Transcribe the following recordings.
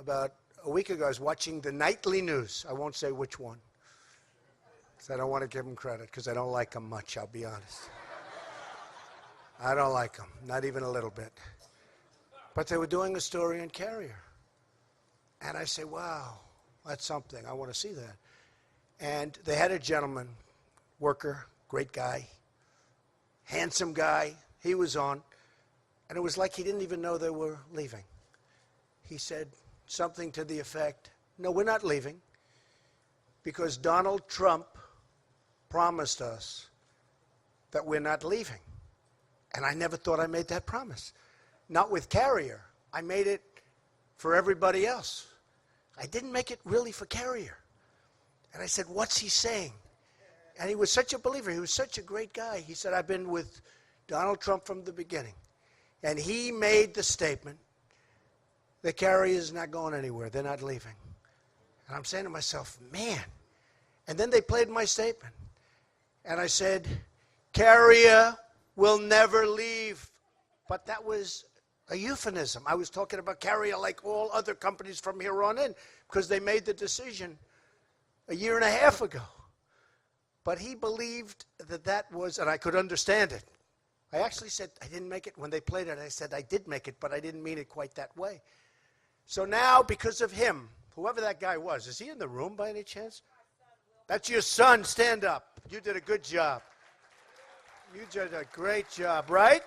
about a week ago, I was watching the nightly news. I won't say which one, because I don't want to give them credit, because I don't like them much, I'll be honest. I don't like them, not even a little bit. But they were doing a story on Carrier. And I say, wow, that's something. I want to see that. And they had a gentleman, worker, great guy, handsome guy. He was on. And it was like he didn't even know they were leaving. He said something to the effect, no, we're not leaving, because Donald Trump promised us that we're not leaving. And I never thought I made that promise. Not with Carrier. I made it for everybody else. I didn't make it really for Carrier. And I said, what's he saying? And he was such a believer. He was such a great guy. He said, I've been with Donald Trump from the beginning. And he made the statement that Carrier is not going anywhere. They're not leaving. And I'm saying to myself, man. And then they played my statement. And I said, Carrier will never leave. But that was a euphemism. I was talking about Carrier like all other companies from here on in, because they made the decision a year and a half ago. But he believed that that was, and I could understand it. I actually said I didn't make it. When they played it, I said I did make it, but I didn't mean it quite that way. So now, because of him, whoever that guy was, is he in the room by any chance? That's your son. Stand up. You did a good job. You did a great job, right?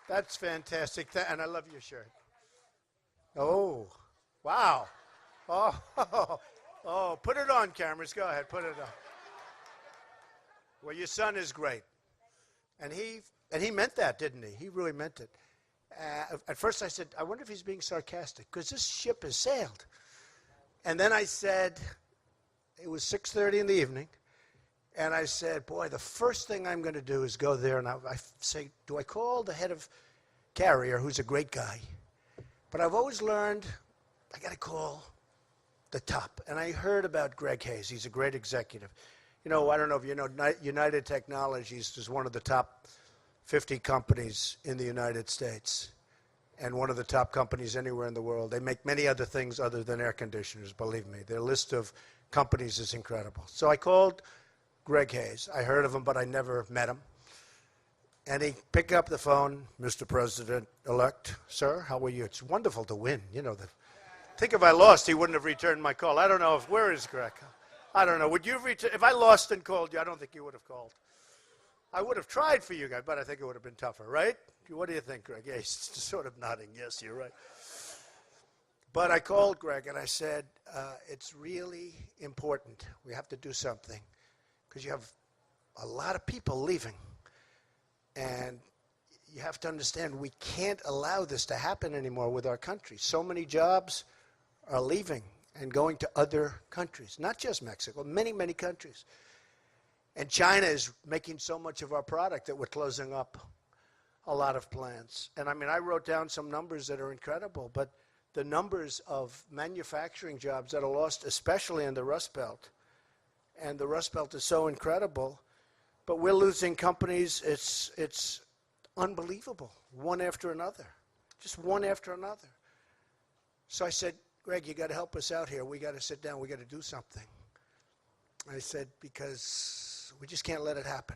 That's fantastic. And I love your shirt. Oh, wow. Oh, put it on, cameras. Go ahead, put it on. Well, your son is great. And he meant that, didn't he? He really meant it. At first I said, I wonder if he's being sarcastic, because this ship has sailed. And then I said, it was 6:30 in the evening, and I said, boy, the first thing I'm going to do is go there, and I say, do I call the head of Carrier, who's a great guy? But I've always learned I got to call the top. And I heard about Greg Hayes. He's a great executive. You know, I don't know if you know, United Technologies is one of the top 50 companies in the United States, and one of the top companies anywhere in the world. They make many other things other than air conditioners, believe me. Their list of companies is incredible. So I called Greg Hayes. I heard of him, but I never met him. And he picked up the phone, Mr. President-elect, sir, how are you? It's wonderful to win. You know, think if I lost, he wouldn't have returned my call. I don't know where is Greg? I don't know. Would you return? If I lost and called you, I don't think you would have called. I would have tried for you guys, but I think it would have been tougher, right? What do you think, Greg? Yeah, he's sort of nodding. Yes, you're right. But I called Greg and I said, it's really important. We have to do something, because you have a lot of people leaving. And you have to understand, we can't allow this to happen anymore with our country. So many jobs are leaving and going to other countries, not just Mexico, many, many countries. And China is making so much of our product that we're closing up a lot of plants. And I mean, I wrote down some numbers that are incredible, but the numbers of manufacturing jobs that are lost, especially in the Rust Belt, and the Rust Belt is so incredible, but we're losing companies. It's unbelievable, one after another, just one after another. So I said, Greg, you got to help us out here. We got to sit down. We got to do something. I said, because we just can't let it happen.